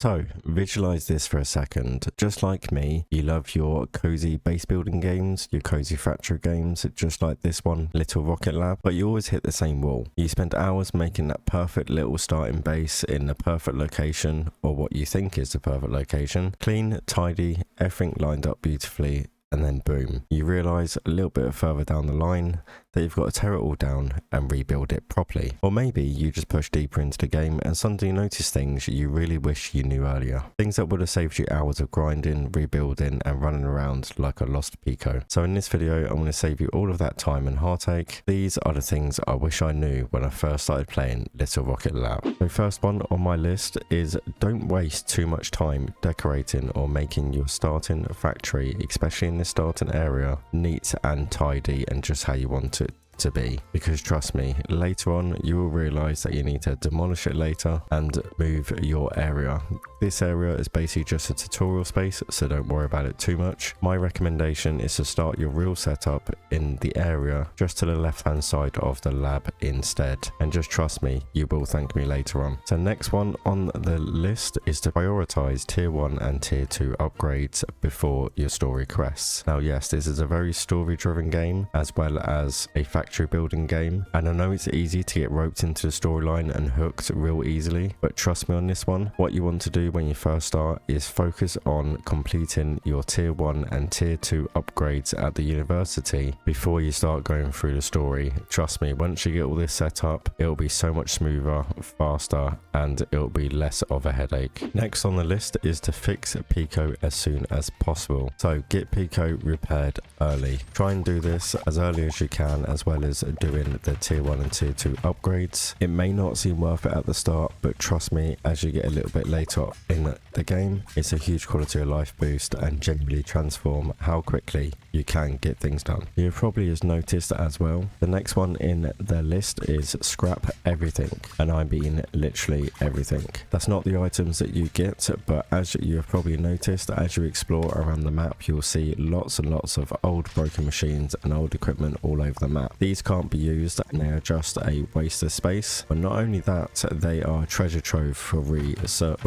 So visualize this for a second. Just like me, you love your cozy base building games, your cozy factory games, just like this one, Little Rocket Lab, but you always hit the same wall. You spend hours making that perfect little starting base in the perfect location, or what you think is the perfect location. Clean, tidy, everything lined up beautifully, and then boom, you realize a little bit further down the line that you've got to tear it all down and rebuild it properly. Or maybe you just push deeper into the game and suddenly notice things you really wish you knew earlier. Things that would have saved you hours of grinding, rebuilding, and running around like a lost Pico. So in this video, I'm going to save you all of that time and heartache. These are the things I wish I knew when I first started playing Little Rocket Lab. So first one on my list is don't waste too much time decorating or making your starting factory, especially in the starting area, neat and tidy and just how you want it to be, because trust me, later on you will realize that you need to demolish it later and move your area. This area is basically just a tutorial space, so don't worry about it too much. My recommendation is to start your real setup in the area just to the left hand side of the lab instead, and just trust me, you will thank me later on. So next one on the list is to prioritize tier 1 and tier 2 upgrades before your story crests. Now yes, this is a very story driven game as well as a factory building game, and I know it's easy to get roped into the storyline and hooked real easily, but trust me on this one, what you want to do when you first start is focus on completing your tier 1 and tier 2 upgrades at the university before you start going through the story. Trust me, once you get all this set up, it'll be so much smoother, faster, and it'll be less of a headache. Next on the list is to fix Pico as soon as possible. So get Pico repaired early. Try and do this as early as you can, as well as doing the tier 1 and tier 2 upgrades. It may not seem worth it at the start, but trust me, as you get a little bit later in the game, it's a huge quality of life boost and genuinely transform how quickly you can get things done. You probably has noticed as well. The next one in the list is scrap everything, and I mean literally everything. That's not the items that you get, but as you have probably noticed, as you explore around the map, you'll see lots and lots of old broken machines and old equipment all over the map. These can't be used and they are just a waste of space, but not only that, they are treasure trove for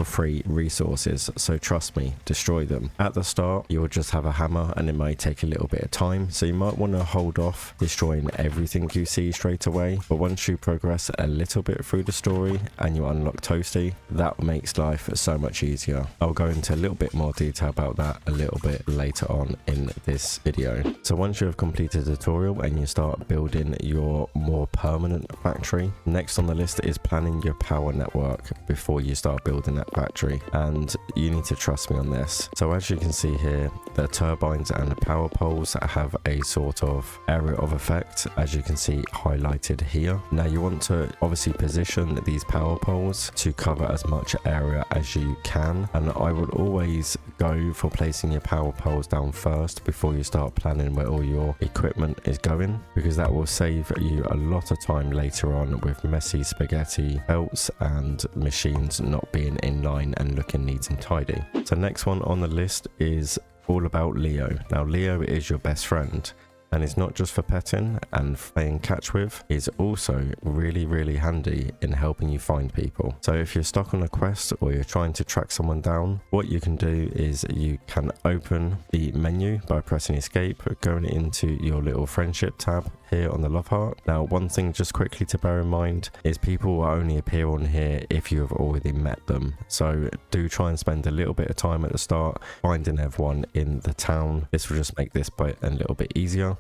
free resources, so trust me, destroy them. At the start you'll just have a hammer and it may take a little bit of time, so you might want to hold off destroying everything you see straight away, but once you progress a little bit through the story and you unlock Toasty, that makes life so much easier. I'll go into a little bit more detail about that a little bit later on in this video. So once you have completed the tutorial and you start building your more permanent factory, next on the list is planning your power network before you start building that factory, and you need to trust me on this. So as you can see here, the turbines and the power poles have a sort of area of effect, as you can see highlighted here. Now you want to obviously position these power poles to cover as much area as you can, and I would always go for placing your power poles down first before you start planning where all your equipment is going, because that will save you a lot of time later on with messy spaghetti belts and machines not being in line and looking neat and tidy. So next one on the list is all about Leo. Now Leo is your best friend, and it's not just for petting and playing catch with, it's also really handy in helping you find people. So if you're stuck on a quest or you're trying to track someone down, what you can do is you can open the menu by pressing escape, going into your little friendship tab here on the love heart. Now one thing just quickly to bear in mind is people will only appear on here if you have already met them, so do try and spend a little bit of time at the start finding everyone in the town. This will just make this bit a little bit easier.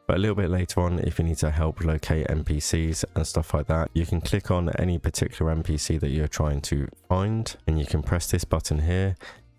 But a little bit later on, if you need to help locate NPCs and stuff like that, you can click on any particular NPC that you're trying to find, and you can press this button here,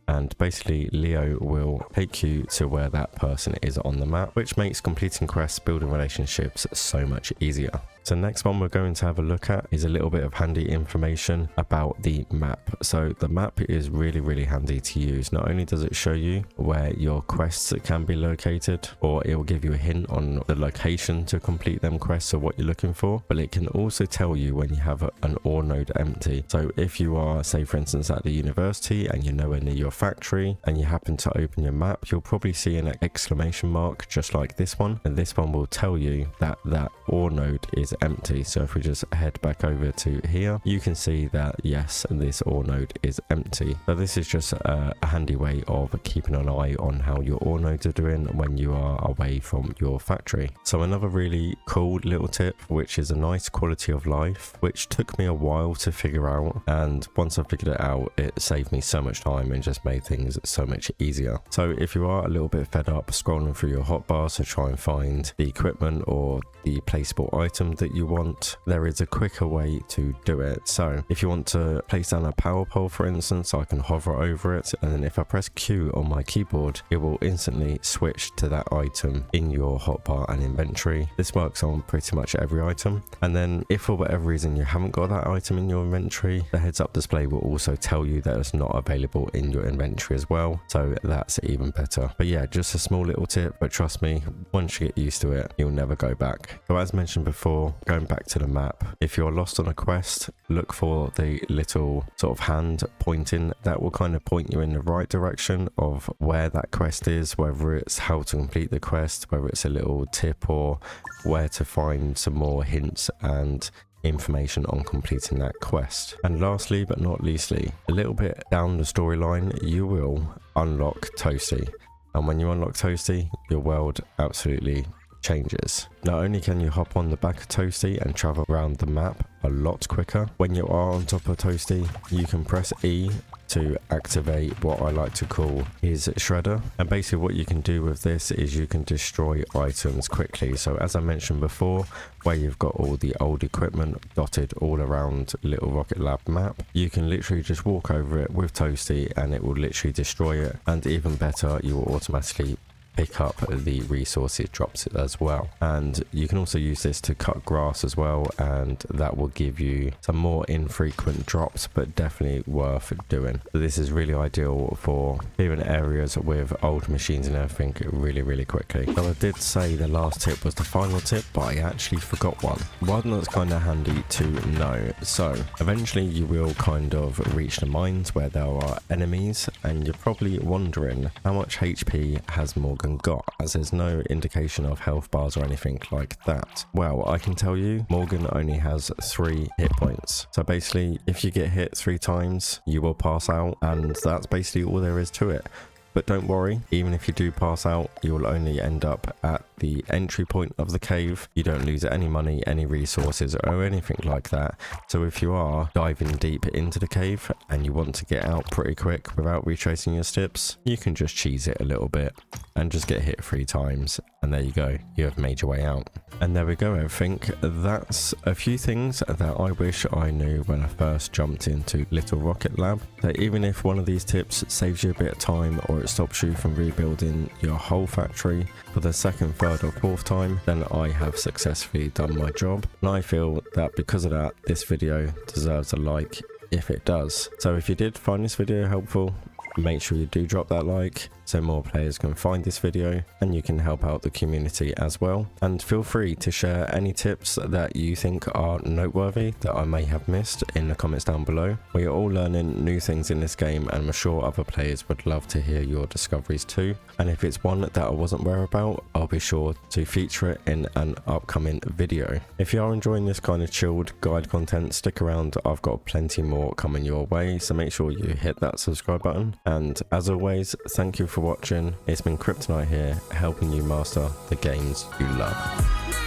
and basically Leo will take you to where that person is on the map, which makes completing quests, building relationships so much easier. So next one we're going to have a look at is a little bit of handy information about the map. So the map is really handy to use. Not only does it show you where your quests can be located, or it will give you a hint on the location to complete them quests or what you're looking for, but it can also tell you when you have an ore node empty. So if you are, say for instance, at the university and you're nowhere near your factory and you happen to open your map, you'll probably see an exclamation mark just like this one, and this one will tell you that that ore node is is empty. So if we just head back over to here, you can see that yes, this ore node is empty. So this is just a handy way of keeping an eye on how your ore nodes are doing when you are away from your factory. So another really cool little tip, which is a nice quality of life, which took me a while to figure out, and once I figured it out, it saved me so much time and just made things so much easier. So if you are a little bit fed up scrolling through your hotbars to try and find the equipment or the placeable item that you want, there is a quicker way to do it. So if you want to place down a power pole, for instance, I can hover over it, and then if I press Q on my keyboard, it will instantly switch to that item in your hotbar and inventory. This works on pretty much every item. And then if for whatever reason you haven't got that item in your inventory, the heads up display will also tell you that it's not available in your inventory as well. So that's even better. But yeah, just a small little tip, but trust me, once you get used to it, you'll never go back. So as mentioned before, going back to the map, if you're lost on a quest, look for the little sort of hand pointing. That will kind of point you in the right direction of where that quest is, whether it's how to complete the quest, whether it's a little tip, or where to find some more hints and information on completing that quest. And lastly but not leastly, a little bit down the storyline, you will unlock Toasty. And when you unlock Toasty, your world absolutely changes. Not only can you hop on the back of Toasty and travel around the map a lot quicker, when you are on top of Toasty, you can press E to activate what I like to call his shredder. And basically what you can do with this is you can destroy items quickly. So as I mentioned before, where you've got all the old equipment dotted all around Little Rocket Lab map, you can literally just walk over it with Toasty and it will literally destroy it. And even better, you will automatically pick up the resource it drops it as well. And you can also use this to cut grass as well, and that will give you some more infrequent drops, but definitely worth doing. So this is really ideal for clearing areas with old machines and everything really quickly. So I did say the last tip was the final tip, but I actually forgot one that's kind of handy to know. So eventually you will kind of reach the mines where there are enemies, and you're probably wondering how much HP has Morgan got, as there's no indication of health bars or anything like that. Well, I can tell you Morgan only has 3 hit points. So basically if you get hit 3 times, you will pass out, and that's basically all there is to it. But don't worry, even if you do pass out, you will only end up at the entry point of the cave. You don't lose any money, any resources, or anything like that. So if you are diving deep into the cave and you want to get out pretty quick without retracing your steps, you can just cheese it a little bit and just get hit 3 times. And there you go, you have made your way out. And there we go, I think that's a few things that I wish I knew when I first jumped into Little Rocket Lab. That even if one of these tips saves you a bit of time, or it stops you from rebuilding your whole factory for the 2nd, 3rd or 4th time, then I have successfully done my job. And I feel that because of that, this video deserves a like if it does. So if you did find this video helpful, make sure you do drop that like so more players can find this video, and you can help out the community as well. And feel free to share any tips that you think are noteworthy that I may have missed in the comments down below. We are all learning new things in this game, and I'm sure other players would love to hear your discoveries too. And if it's one that I wasn't aware about, I'll be sure to feature it in an upcoming video. If you are enjoying this kind of chilled guide content, stick around, I've got plenty more coming your way, so make sure you hit that subscribe button. And as always, thank you for watching. It's been Kryptonite here, helping you master the games you love.